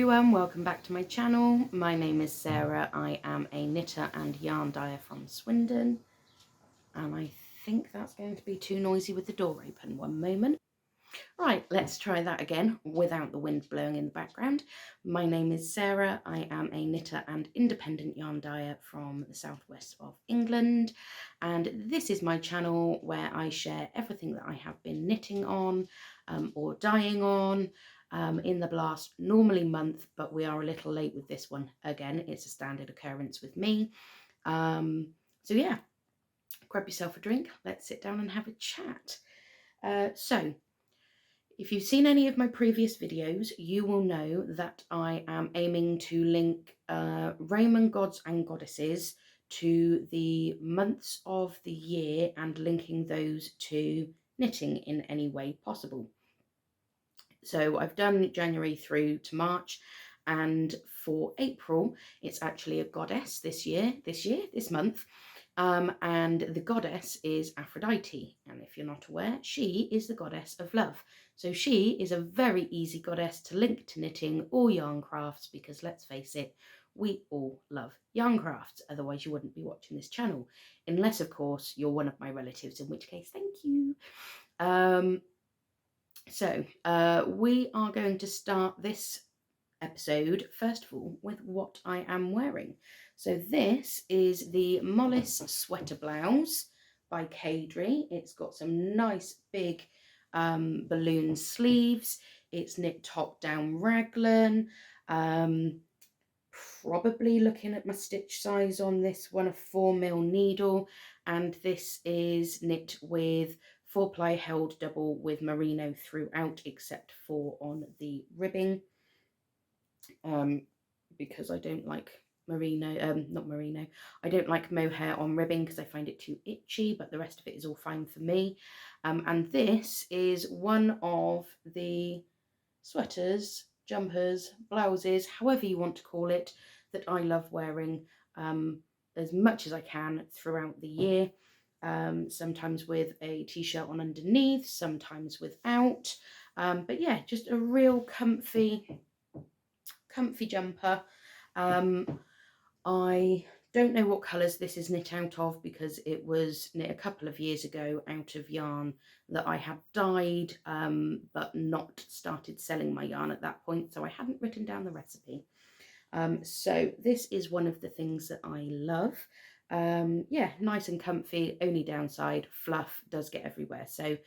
everyone, welcome back to my channel. My name is Sarah. I am a knitter and yarn dyer from Swindon, and I think that's going to be too noisy with the door open. One moment. Right, let's try that again without the wind blowing in the background. My name is Sarah. I am a knitter and independent yarn dyer from the southwest of England, and this is my channel where I share everything that I have been knitting on or dyeing on in the last normally month, but we are a little late with this one. Again, it's a standard occurrence with me. So yeah, grab yourself a drink, let's sit down and have a chat. So if you've seen any of my previous videos, you will know that I am aiming to link Roman gods and goddesses to the months of the year and linking those to knitting in any way possible. So I've done January through to March, and for April, it's actually a goddess this month. And the goddess is Aphrodite. And if you're not aware, she is the goddess of love. So she is a very easy goddess to link to knitting or yarn crafts, because let's face it, we all love yarn crafts. Otherwise you wouldn't be watching this channel, unless of course you're one of my relatives, in which case thank you. So we are going to start this episode first of all with what I am wearing. So this is the Mollis sweater blouse by Caidree. It's got some nice big balloon sleeves. It's knit top down raglan. Probably looking at my stitch size on this one, a 4mm needle, and this is knit with 4-ply held double with merino throughout, except for on the ribbing, because I don't like I don't like mohair on ribbing because I find it too itchy, but the rest of it is all fine for me. And this is one of the sweaters, jumpers, blouses, however you want to call it, that I love wearing as much as I can throughout the year. Sometimes with a t-shirt on underneath, sometimes without. But yeah, just a real comfy jumper. I don't know what colours this is knit out of, because it was knit a couple of years ago out of yarn that I had dyed, but not started selling my yarn at that point, so I hadn't written down the recipe. So this is one of the things that I love. Yeah, nice and comfy. Only downside, fluff does get everywhere, so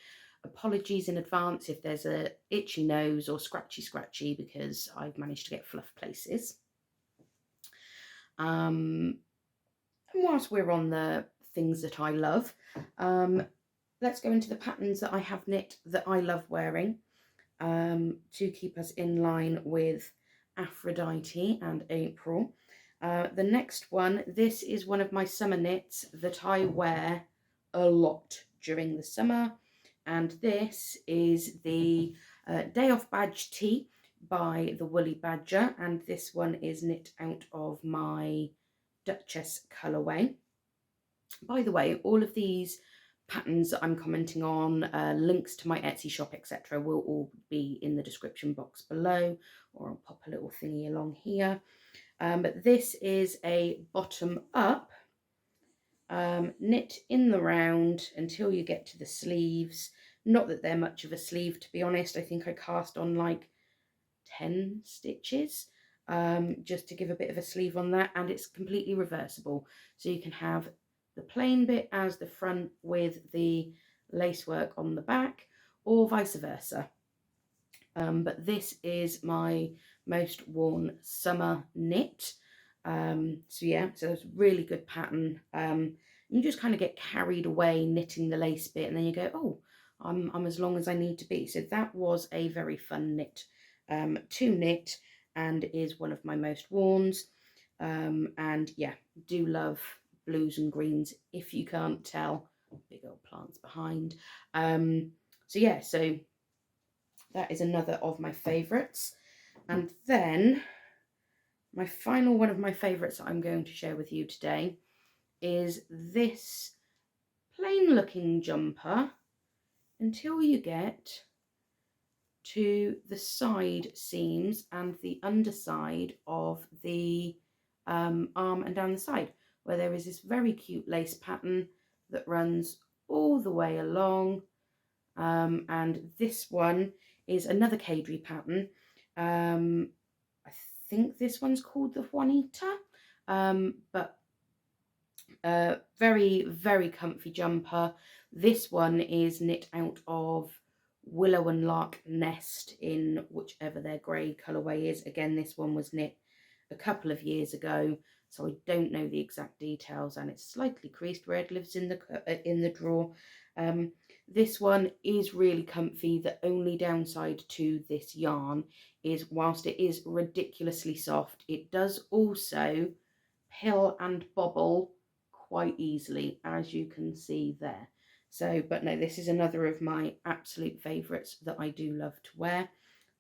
apologies in advance if there's a itchy nose or scratchy, because I've managed to get fluff places. And whilst we're on the things that I love, let's go into the patterns that I have knit that I love wearing, to keep us in line with Aphrodite and April. The next one, this is one of my summer knits that I wear a lot during the summer, and this is the Day Off Badge Tee by the Woolly Badger, and this one is knit out of my Duchess colourway. By the way, all of these patterns that I'm commenting on, links to my Etsy shop, etc., will all be in the description box below, or I'll pop a little thingy along here. But this is a bottom up, knit in the round until you get to the sleeves. Not that they're much of a sleeve, to be honest. I think I cast on like 10 stitches just to give a bit of a sleeve on that, and it's completely reversible, so you can have the plain bit as the front with the lacework on the back, or vice versa. But this is my most worn summer knit. So yeah, so it's a really good pattern. You just kind of get carried away knitting the lace bit, and then you go, oh, I'm as long as I need to be. So that was a very fun knit to knit, and is one of my most worns. And yeah, do love blues and greens, if you can't tell. Big old plants behind. So yeah, so that is another of my favourites. And then my final one of my favourites that I'm going to share with you today is this plain looking jumper until you get to the side seams and the underside of the arm and down the side, where there is this very cute lace pattern that runs all the way along. And this one is another Caidree pattern. I think this one's called the Juanita, but very, very comfy jumper. This one is knit out of Willow and Lark Nest in whichever their grey colourway is. Again, this one was knit a couple of years ago, so I don't know the exact details, and it's slightly creased where it lives in the drawer. This one is really comfy. The only downside to this yarn is whilst it is ridiculously soft, it does also pill and bobble quite easily, as you can see there. So, but no, this is another of my absolute favourites that I do love to wear.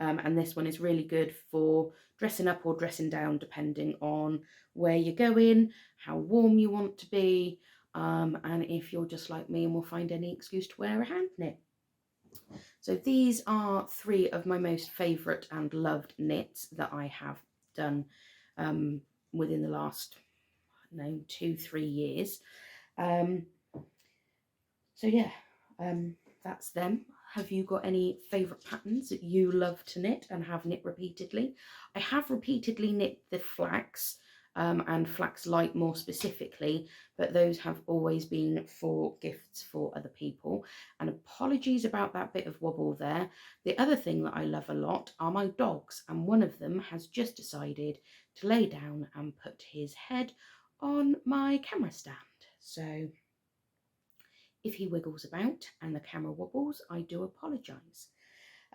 And this one is really good for dressing up or dressing down, depending on where you're going, how warm you want to be, and if you're just like me and will find any excuse to wear a hand knit. So these are three of my most favourite and loved knits that I have done within the last 2-3 years. So yeah, that's them. Have you got any favourite patterns that you love to knit and have knit repeatedly? I have repeatedly knit the flax and flax light more specifically, but those have always been for gifts for other people. And apologies about that bit of wobble there. The other thing that I love a lot are my dogs, and one of them has just decided to lay down and put his head on my camera stand. So if he wiggles about and the camera wobbles, I do apologise.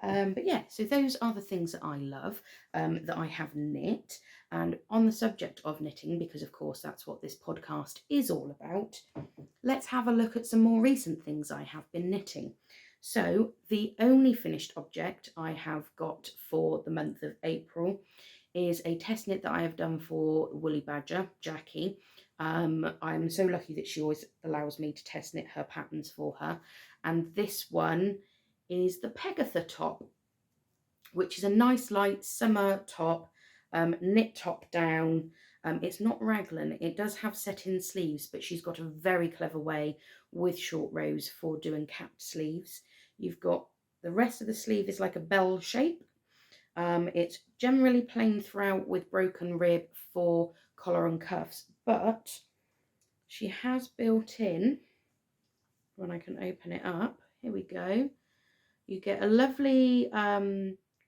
But yeah, so those are the things that I love, that I have knit. And on the subject of knitting, because of course that's what this podcast is all about, let's have a look at some more recent things I have been knitting. So the only finished object I have got for the month of April is a test knit that I have done for Woolly Badger, Jackie. I'm so lucky that she always allows me to test knit her patterns for her. And this one is the Pegatha top, which is a nice light summer top, knit top down. It's not raglan, it does have set-in sleeves, but she's got a very clever way with short rows for doing capped sleeves. You've got the rest of the sleeve is like a bell shape. It's generally plain throughout with broken rib for collar and cuffs, but she has built in, when I can open it up, here we go, you get a lovely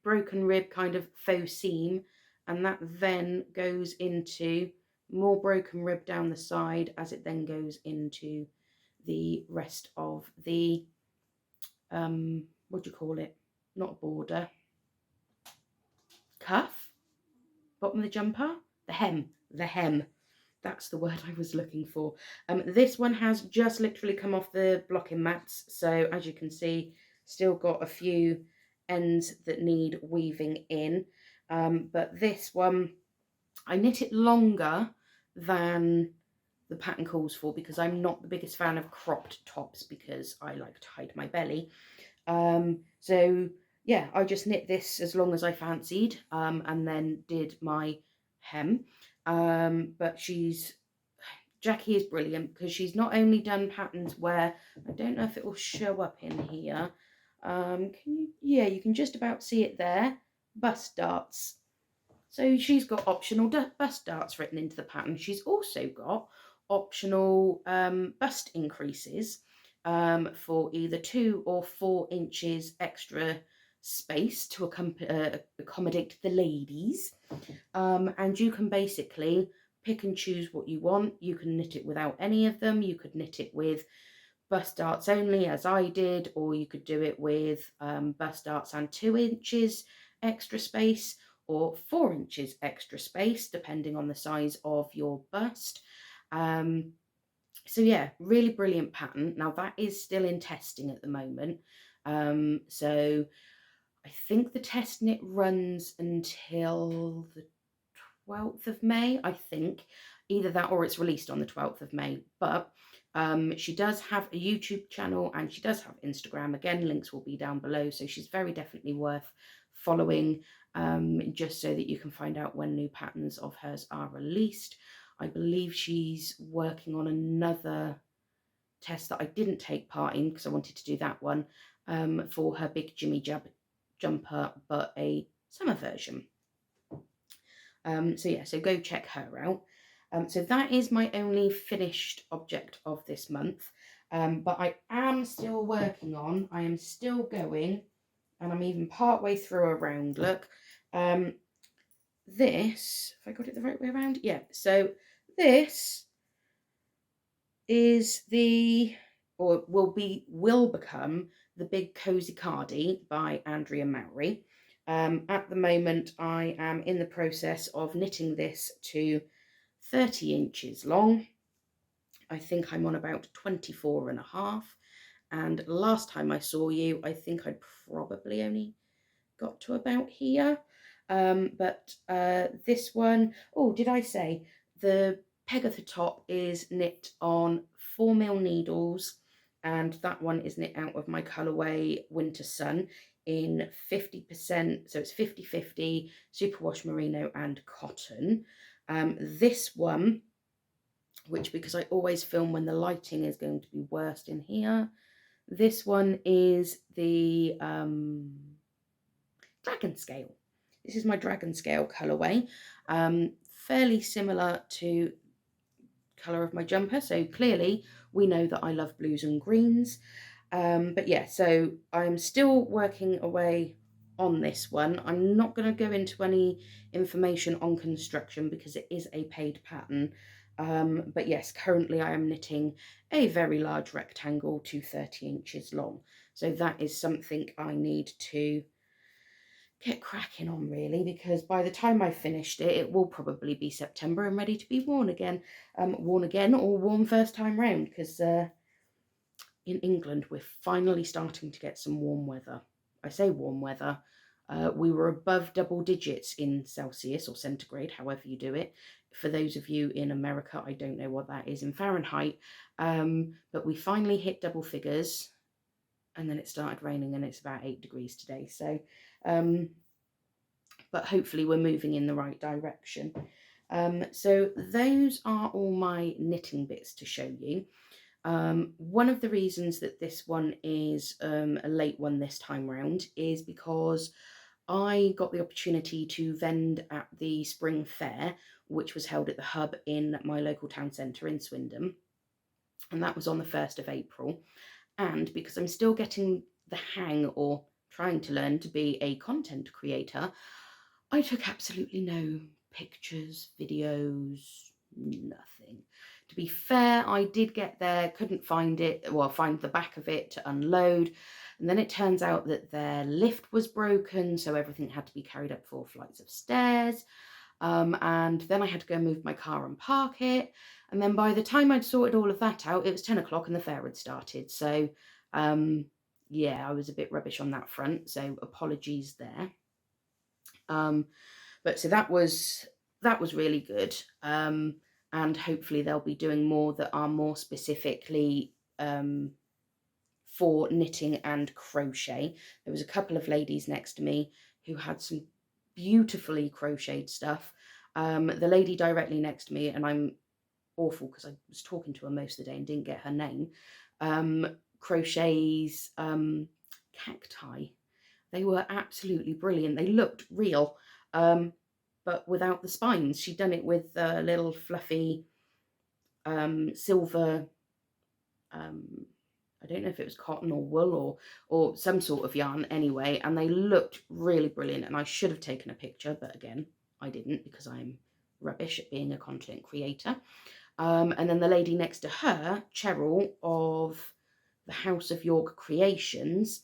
broken rib kind of faux seam, and that then goes into more broken rib down the side as it then goes into the rest of the, what do you call it, not border, cuff, bottom of the jumper, the hem, that's the word I was looking for. This one has just literally come off the blocking mats, so as you can see, still got a few ends that need weaving in, but this one I knit it longer than the pattern calls for, because I'm not the biggest fan of cropped tops because I like to hide my belly. So yeah, I just knit this as long as I fancied, and then did my hem. But Jackie is brilliant because she's not only done patterns where, I don't know if it will show up in here, yeah, you can just about see it there, bust darts. So she's got optional bust darts written into the pattern. She's also got optional bust increases for either 2 or 4 inches extra space to accommodate the ladies, and you can basically pick and choose what you want. You can knit it without any of them, you could knit it with bust darts only as I did, or you could do it with bust darts and 2 inches extra space or 4 inches extra space depending on the size of your bust. So yeah, really brilliant pattern. Now that is still in testing at the moment, so I think the test knit runs until the 12th of May, I think. Either that or it's released on the 12th of May. But She does have a YouTube channel and she does have Instagram. Again, links will be down below. So she's very definitely worth following, just so that you can find out when new patterns of hers are released. I believe she's working on another test that I didn't take part in because I wanted to do that one, for her big Jimmy jumper, but a summer version. So yeah, so go check her out. So that is my only finished object of this month, but I am still working on, I am still going, and I'm even part way through a round look. This, if I got it the right way around, yeah, so this is the, or will become the big Cozi Cardi by Andrea Mowry. At the moment, I am in the process of knitting this to 30 inches long. I think I'm on about 24 and a half. And last time I saw you, I think I'd probably only got to about here. But this one, oh, did I say the Pegatha top is knit on 4mm needles, and that one is knit out of my colourway Winter Sun in 50%, so it's 50-50 superwash merino and cotton. This one, which, because I always film when the lighting is going to be worst in here, this one is the dragon scale. This is my dragon scale colourway, fairly similar to colour of my jumper, so clearly we know that I love blues and greens. But yeah, so I'm still working away on this one. I'm not going to go into any information on construction because it is a paid pattern. But yes, currently I am knitting a very large rectangle to 30 inches long. So that is something I need to get cracking on, really, because by the time I finished it, it will probably be September and ready to be worn again. Worn again or worn first time round, because in England we're finally starting to get some warm weather. I say warm weather. We were above double digits in Celsius or centigrade, however you do it. For those of you in America, I don't know what that is in Fahrenheit, but we finally hit double figures, and then it started raining and it's about 8 degrees today. So, but hopefully we're moving in the right direction. So those are all my knitting bits to show you. One of the reasons that this one is a late one this time round is because I got the opportunity to vend at the spring fair, which was held at the hub in my local town centre in Swindon, and that was on the 1st of April. And because I'm still getting the hang, or trying to learn to be, a content creator, I took absolutely no pictures, videos, nothing. To be fair, I did get there, couldn't find it, well, find the back of it to unload. And then it turns out that their lift was broken, so everything had to be carried up 4 flights of stairs. And then I had to go move my car and park it. And then by the time I'd sorted all of that out, it was 10 o'clock and the fair had started. So, yeah, I was a bit rubbish on that front. So apologies there. But so that was really good. And hopefully they'll be doing more that are more specifically for knitting and crochet. There was a couple of ladies next to me who had some beautifully crocheted stuff. The lady directly next to me, and I'm awful because I was talking to her most of the day and didn't get her name, crochets cacti. They were absolutely brilliant. They looked real, but without the spines. She'd done it with little fluffy silver, I don't know if it was cotton or wool or some sort of yarn anyway, and they looked really brilliant, and I should have taken a picture, but again, I didn't because I'm rubbish at being a content creator. And then the lady next to her, Cheryl of the House of York Creations,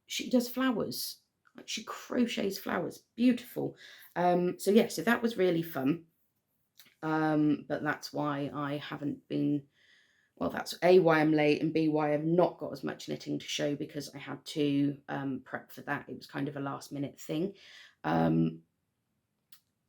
she does flowers. She crochets flowers, beautiful. So yeah, so that was really fun. But that's why I haven't been, well, that's A, why I'm late, and B, why I've not got as much knitting to show, because I had to prep for that. It was kind of a last minute thing.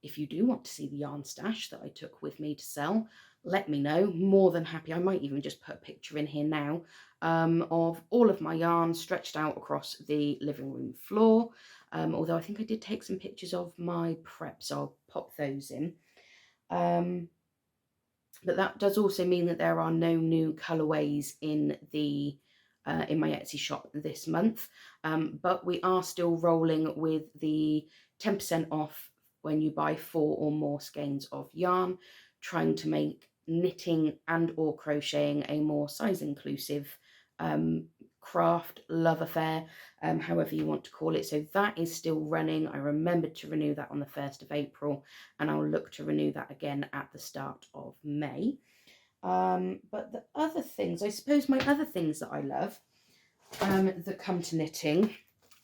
If you do want to see the yarn stash that I took with me to sell, let me know. More than happy. I might even just put a picture in here now of all of my yarn stretched out across the living room floor. Although I think I did take some pictures of my prep, so I'll pop those in. But that does also mean that there are no new colourways in the in my Etsy shop this month, but we are still rolling with the 10% off when you buy 4 or more skeins of yarn, trying to make knitting and or crocheting a more size inclusive craft, love affair, however you want to call it. So that is still running. I remembered to renew that on the 1st of April, and I'll look to renew that again at the start of May. But the other things, I suppose my other things that I love that come to knitting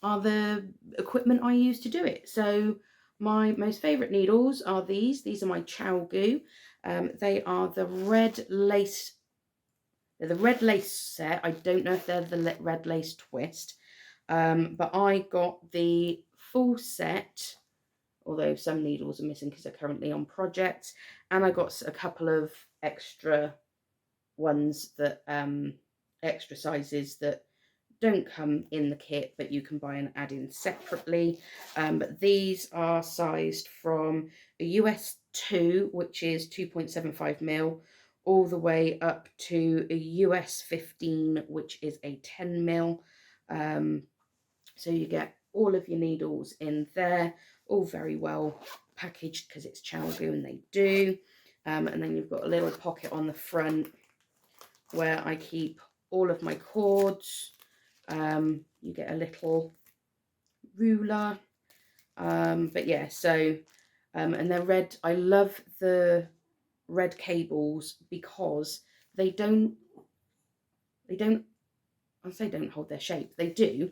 are the equipment I use to do it. So my most favourite needles are these. These are my Chiagoo. They are the red lace. They're the red lace set. I don't know if they're the red lace twist, but I got the full set, although some needles are missing because they're currently on project, and I got a couple of extra ones that extra sizes that don't come in the kit, but you can buy and add in separately. But these are sized from a US 2, which is 2.75 mil, all the way up to a US 15, which is a 10 mil. So you get all of your needles in there, all very well packaged because it's Chiagoo and they do. And then you've got a little pocket on the front where I keep all of my cords. You get a little ruler. But yeah, so, and they're red. I love the red cables because they don't, I'll say don't hold their shape. They do,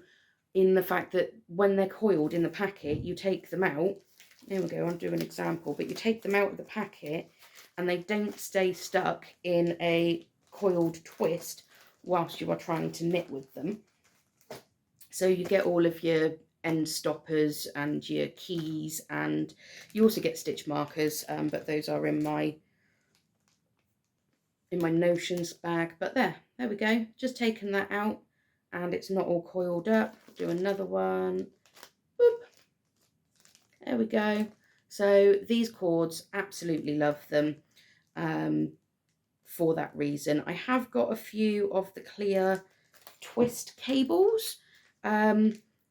in the fact that when they're coiled in the packet, you take them out. There we go, I'll do an example. But you take them out of the packet and they don't stay stuck in a coiled twist whilst you are trying to knit with them. So you get all of your end stoppers and your keys, and you also get stitch markers, but those are in my notions bag. But there we go, just taken that out and it's not all coiled up. Do another one. Boop. There we go. So these cords, absolutely love them for that reason. I have got a few of the clear twist cables,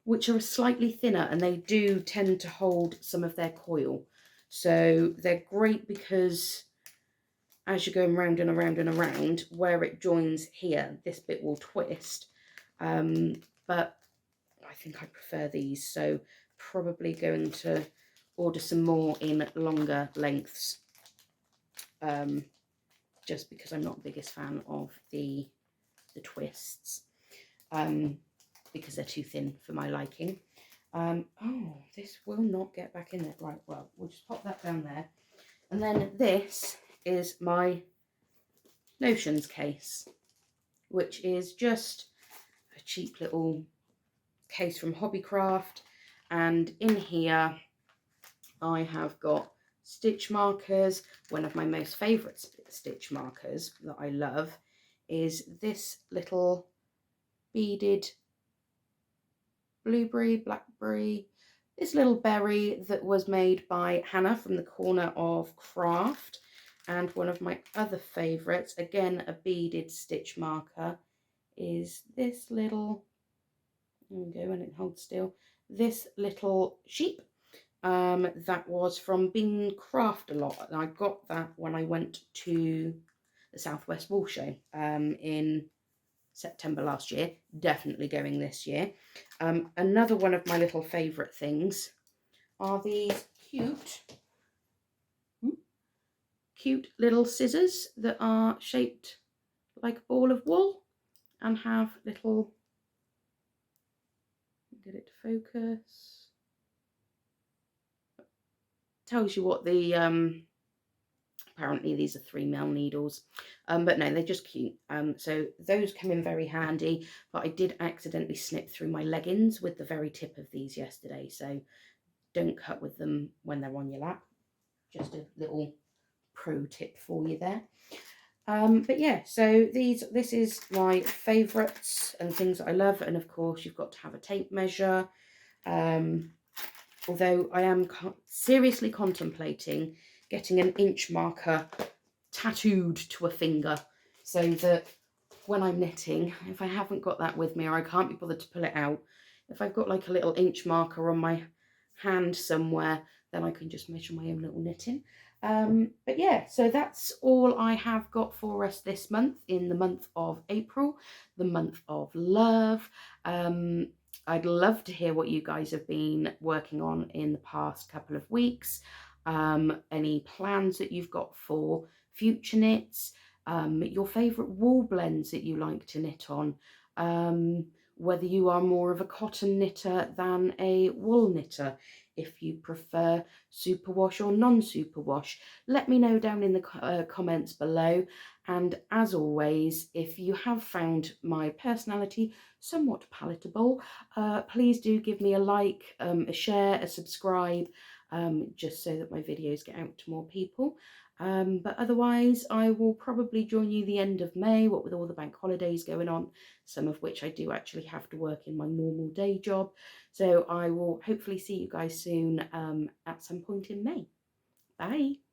which are slightly thinner, and they do tend to hold some of their coil. So they're great because as you're going round and around and around, where it joins here, this bit will twist. But I think I prefer these, so probably going to order some more in longer lengths, just because I'm not the biggest fan of the twists, because they're too thin for my liking. Oh, this will not get back in there. Right, well, we'll just pop that down there. And then this is my notions case, which is just a cheap little case from Hobbycraft, and in here I have got stitch markers. One of my most favourite stitch markers that I love is this little beaded blackberry, this little berry that was made by Hannah from the Corner of Craft. And one of my other favourites, again a beaded stitch marker, is this little, there we go, and it holds still, this little sheep that was from Bean Craft a lot, and I got that when I went to the Southwest Wool Show in September last year. Definitely going this year. Another one of my little favourite things are these cute little scissors that are shaped like a ball of wool and have little, get it to focus, tells you what the apparently these are 3mm needles, but no, they're just cute. So those come in very handy, but I did accidentally snip through my leggings with the very tip of these yesterday, so don't cut with them when they're on your lap. Just a little pro tip for you there. But yeah, so this is my favourites and things that I love, and of course you've got to have a tape measure. Although I am seriously contemplating getting an inch marker tattooed to a finger, so that when I'm knitting, if I haven't got that with me or I can't be bothered to pull it out, if I've got like a little inch marker on my hand somewhere, then I can just measure my own little knitting. But yeah, so that's all I have got for us this month, in the month of April, the month of love. I'd love to hear what you guys have been working on in the past couple of weeks. Any plans that you've got for future knits, your favourite wool blends that you like to knit on, whether you are more of a cotton knitter than a wool knitter, if you prefer superwash or non-superwash. Let me know down in the comments below. And as always, if you have found my personality somewhat palatable, please do give me a like, a share, a subscribe, just so that my videos get out to more people. But otherwise, I will probably join you the end of May, what with all the bank holidays going on, some of which I do actually have to work in my normal day job. So I will hopefully see you guys soon at some point in May. Bye.